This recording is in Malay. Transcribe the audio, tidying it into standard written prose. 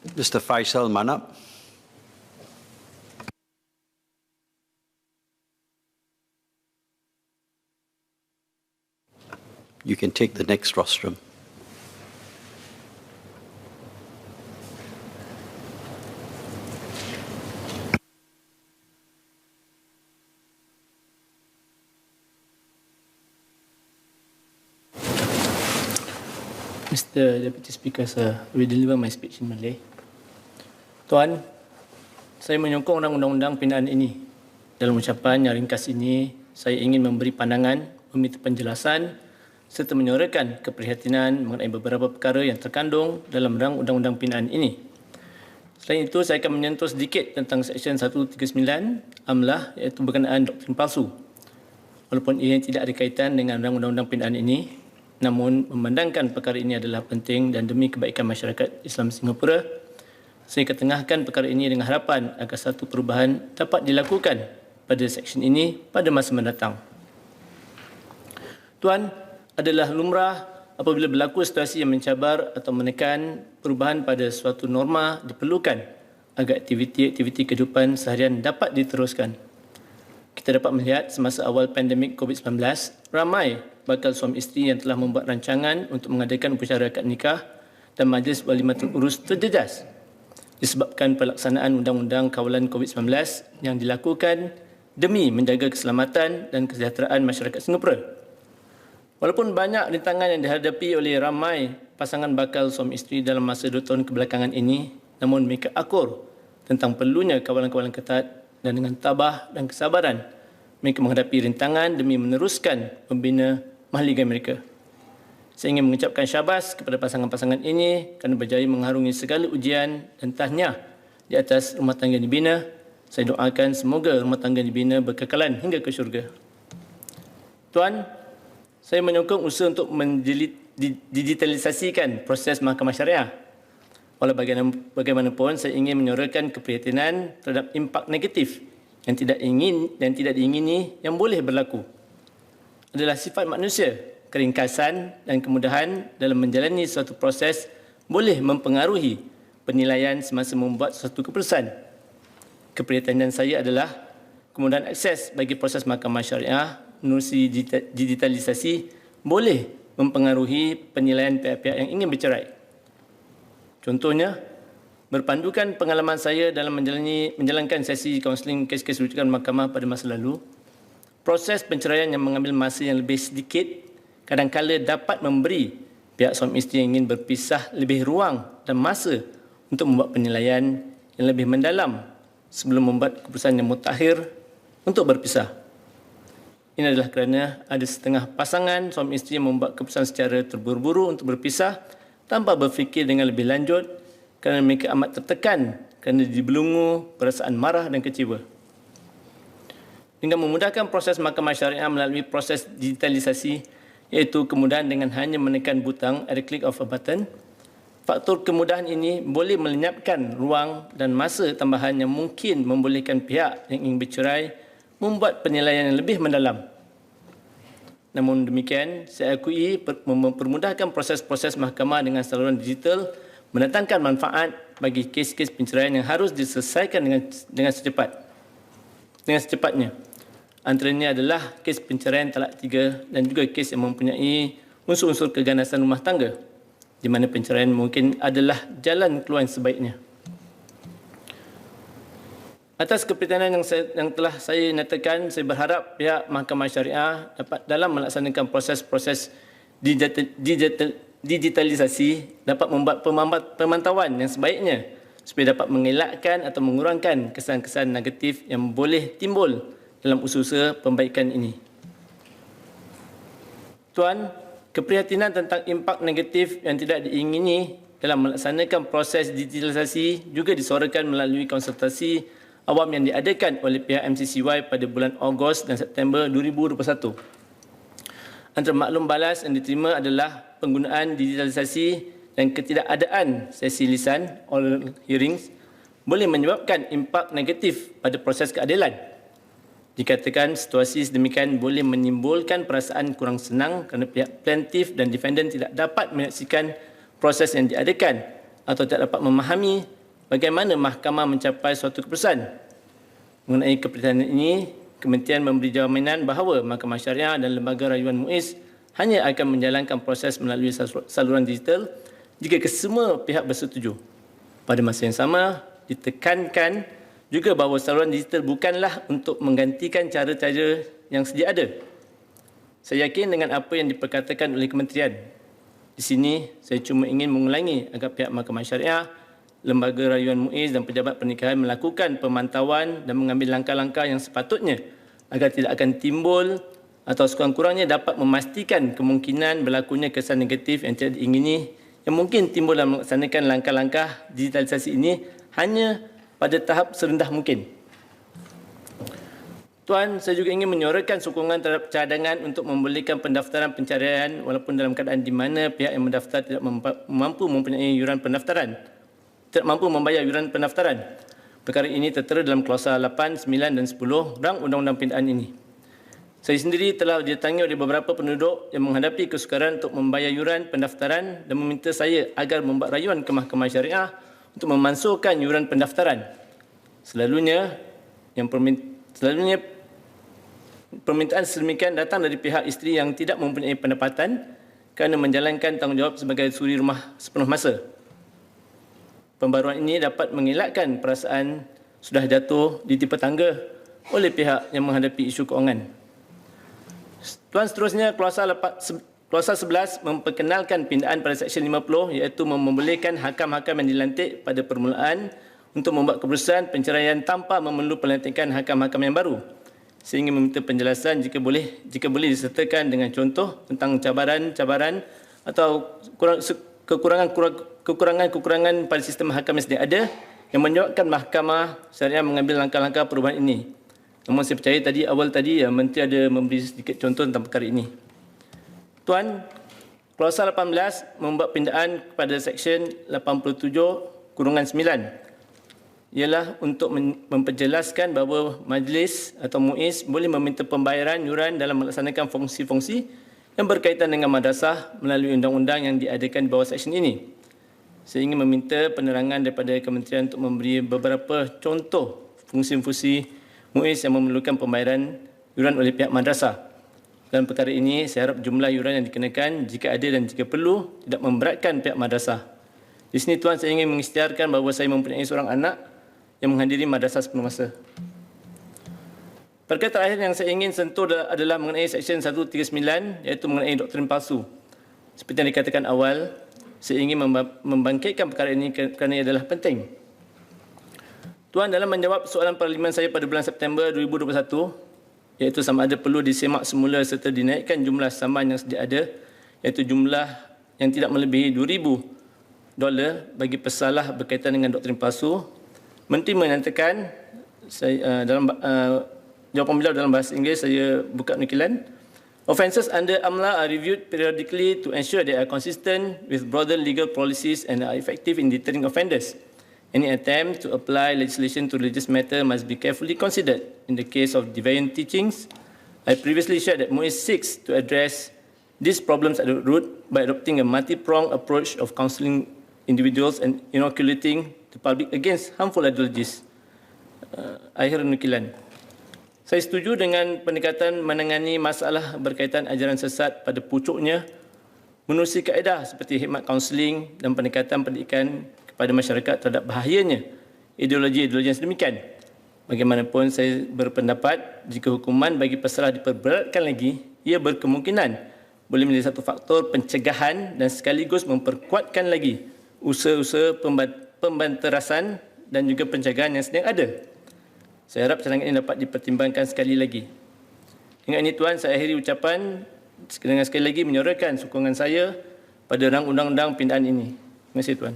Mr. Faisal Manap. You can take the next rostrum. Mr. Deputy Speaker, sir, I will deliver my speech in Malay. Tuan, saya menyokong undang-undang pindahan ini. Dalam ucapan yang ringkas ini, saya ingin memberi pandangan, meminta penjelasan serta menyuarakan keprihatinan mengenai beberapa perkara yang terkandung dalam rang undang-undang pindahan ini. Selain itu, saya akan menyentuh sedikit tentang Seksyen 139 AMLAH iaitu berkenaan doktrin palsu. Walaupun ia tidak ada kaitan dengan rang undang-undang pindahan ini, namun memandangkan perkara ini adalah penting dan demi kebaikan masyarakat Islam Singapura, saya ketengahkan perkara ini dengan harapan agar satu perubahan dapat dilakukan pada seksyen ini pada masa mendatang. Tuan, adalah lumrah apabila berlaku situasi yang mencabar atau menekan perubahan pada suatu norma diperlukan agar aktiviti-aktiviti kehidupan seharian dapat diteruskan. Kita dapat melihat semasa awal pandemik COVID-19, ramai bakal suami isteri yang telah membuat rancangan untuk mengadakan upacara akad nikah dan majlis walimatul urus terjejas disebabkan pelaksanaan undang-undang kawalan COVID-19 yang dilakukan demi menjaga keselamatan dan kesejahteraan masyarakat Singapura. Walaupun banyak rintangan yang dihadapi oleh ramai pasangan bakal suami isteri dalam masa 2 tahun kebelakangan ini, namun mereka akur tentang perlunya kawalan-kawalan ketat dan dengan tabah dan kesabaran mereka menghadapi rintangan demi meneruskan membina mahligai mereka. Saya ingin mengucapkan syabas kepada pasangan-pasangan ini kerana berjaya mengharungi segala ujian dan tahniah di atas rumah tangga yang dibina. Saya doakan semoga rumah tangga yang dibina berkekalan hingga ke syurga. Tuan, saya menyokong usaha untuk digitalisasikan proses mahkamah syariah. Walau bagaimanapun, saya ingin menyuarakan keprihatinan terhadap impak negatif yang tidak diingini yang boleh berlaku. Adalah sifat manusia, keringkasan dan kemudahan dalam menjalani suatu proses boleh mempengaruhi penilaian semasa membuat suatu keputusan. Keprihatinan saya adalah kemudahan akses bagi proses mahkamah syariah menerusi digitalisasi boleh mempengaruhi penilaian pihak-pihak yang ingin bercerai. Contohnya, berpandukan pengalaman saya dalam menjalankan sesi kaunseling kes-kes rujukan mahkamah pada masa lalu, proses penceraian yang mengambil masa yang lebih sedikit kadang-kala dapat memberi pihak suami isteri yang ingin berpisah lebih ruang dan masa untuk membuat penilaian yang lebih mendalam sebelum membuat keputusan yang mutakhir untuk berpisah. Ini adalah kerana ada setengah pasangan suami isteri yang membuat keputusan secara terburu-buru untuk berpisah tanpa berfikir dengan lebih lanjut kerana mereka amat tertekan kerana dibelenggu perasaan marah dan kecewa. Dengan memudahkan proses mahkamah syariah melalui proses digitalisasi, iaitu kemudahan dengan hanya menekan butang at the click of a button, faktor kemudahan ini boleh melenyapkan ruang dan masa tambahan yang mungkin membolehkan pihak yang ingin bercerai membuat penilaian yang lebih mendalam. Namun demikian, saya akui mempermudahkan proses-proses mahkamah dengan saluran digital mendatangkan manfaat bagi kes-kes penceraian yang harus diselesaikan dengan secepatnya. Antaranya adalah kes penceraian talak 3 dan juga kes yang mempunyai unsur-unsur keganasan rumah tangga, di mana penceraian mungkin adalah jalan keluar yang sebaiknya. Atas keprihatinan yang telah saya nyatakan, saya berharap pihak Mahkamah Syariah dapat dalam melaksanakan proses-proses digitalisasi dapat membuat pemantauan yang sebaiknya supaya dapat mengelakkan atau mengurangkan kesan-kesan negatif yang boleh timbul dalam usaha pembaikan ini. Tuan, keprihatinan tentang impak negatif yang tidak diingini dalam melaksanakan proses digitalisasi juga disuarakan melalui konsultasi awam yang diadakan oleh pihak MCCY pada bulan Ogos dan September 2021. Antara maklum balas yang diterima adalah penggunaan digitalisasi dan ketidakadaan sesi lisan oral hearings boleh menyebabkan impak negatif pada proses keadilan. Dikatakan situasi sedemikian boleh menimbulkan perasaan kurang senang kerana pihak plaintiff dan defendant tidak dapat menyaksikan proses yang diadakan atau tidak dapat memahami bagaimana mahkamah mencapai suatu keputusan. Mengenai keputusan ini, Kementerian memberi jaminan bahawa Mahkamah Syariah dan Lembaga Rayuan MUIS hanya akan menjalankan proses melalui saluran digital jika kesemua pihak bersetuju. Pada masa yang sama, ditekankan juga bahawa saluran digital bukanlah untuk menggantikan cara-cara yang sedia ada. Saya yakin dengan apa yang diperkatakan oleh Kementerian. Di sini, saya cuma ingin mengulangi agar pihak Mahkamah Syariah, Lembaga Rayuan MUIS dan pejabat pernikahan melakukan pemantauan dan mengambil langkah-langkah yang sepatutnya agar tidak akan timbul atau sekurang-kurangnya dapat memastikan kemungkinan berlakunya kesan negatif yang tidak diingini yang mungkin timbul dalam melaksanakan langkah-langkah digitalisasi ini hanya pada tahap serendah mungkin. Tuan, saya juga ingin menyuarakan sokongan terhadap cadangan untuk membolehkan pendaftaran pencarian walaupun dalam keadaan di mana pihak yang mendaftar tidak mampu mempunyai yuran pendaftaran. Tidak mampu membayar yuran pendaftaran. Perkara ini tertera dalam klausa 8, 9 dan 10 rang Undang-Undang Pindaan ini. Saya sendiri telah didatangi oleh beberapa penduduk yang menghadapi kesukaran untuk membayar yuran pendaftaran dan meminta saya agar membuat rayuan ke Mahkamah Syariah untuk memansuhkan yuran pendaftaran. Selalunya permintaan sedemikian datang dari pihak isteri yang tidak mempunyai pendapatan kerana menjalankan tanggungjawab sebagai suri rumah sepenuh masa. Pembaruan ini dapat mengelakkan perasaan sudah jatuh di tipe tangga oleh pihak yang menghadapi isu kewangan. Tuan, seterusnya klausa 11 memperkenalkan pindaan pada Seksyen 50 iaitu membolehkan hakam-hakam yang dilantik pada permulaan untuk membuat keputusan penceraian tanpa memerlukan pelantikan hakam-hakam yang baru. Sehingga meminta penjelasan jika boleh disertakan dengan contoh tentang cabaran-cabaran atau kekurangan-kekurangan pada sistem mahkamah yang sedia ada yang menyebabkan Mahkamah Syariah mengambil langkah-langkah perubahan ini. Namun saya percaya awal tadi Menteri ada memberi sedikit contoh tentang perkara ini. Tuan, klausa 18 membuat pindaan kepada Seksyen 87-9 ialah untuk memperjelaskan bahawa majlis atau MUIS boleh meminta pembayaran yuran dalam melaksanakan fungsi-fungsi yang berkaitan dengan madrasah melalui undang-undang yang diadakan di bawah Seksyen ini. Saya ingin meminta penerangan daripada Kementerian untuk memberi beberapa contoh fungsi-fungsi MUIS yang memerlukan pembayaran yuran oleh pihak madrasah. Dalam perkara ini, saya harap jumlah yuran yang dikenakan jika ada dan jika perlu tidak memberatkan pihak madrasah. Di sini, Tuan, saya ingin mengisytiharkan bahawa saya mempunyai seorang anak yang menghadiri madrasah sepenuh masa. Perkara terakhir yang saya ingin sentuh adalah mengenai Seksyen 139 iaitu mengenai doktrin palsu. Seperti yang dikatakan awal, saya ingin membangkitkan perkara ini kerana ia adalah penting. Tuan, dalam menjawab soalan parlimen saya pada bulan September 2021, iaitu sama ada perlu disemak semula serta dinaikkan jumlah saman yang sedia ada, iaitu jumlah yang tidak melebihi $2,000 bagi pesalah berkaitan dengan doktrin palsu, Menteri menyatakan, dalam jawapan beliau dalam bahasa Inggeris, saya buka nukilan, offences under AMLA are reviewed periodically to ensure they are consistent with broader legal policies and are effective in deterring offenders. Any attempt to apply legislation to religious matter must be carefully considered. In the case of deviant teachings, I previously shared that MUIS seeks to address these problems at the root by adopting a multi-pronged approach of counselling individuals and inoculating the public against harmful ideologies. Akhir nukilan. Saya setuju dengan pendekatan menangani masalah berkaitan ajaran sesat pada pucuknya menerusi kaedah seperti khidmat kaunseling dan pendekatan pendidikan kepada masyarakat terhadap bahayanya ideologi-ideologi yang sedemikian. Bagaimanapun, saya berpendapat jika hukuman bagi pesalah diperberatkan lagi, ia berkemungkinan boleh menjadi satu faktor pencegahan dan sekaligus memperkuatkan lagi usaha-usaha pembanterasan dan juga pencegahan yang sedang ada. Saya harap cadangan ini dapat dipertimbangkan sekali lagi. Dengan ini, Tuan, saya akhiri ucapan dengan sekali lagi menyuarakan sokongan saya pada rang undang-undang pindaan ini. Terima kasih, Tuan.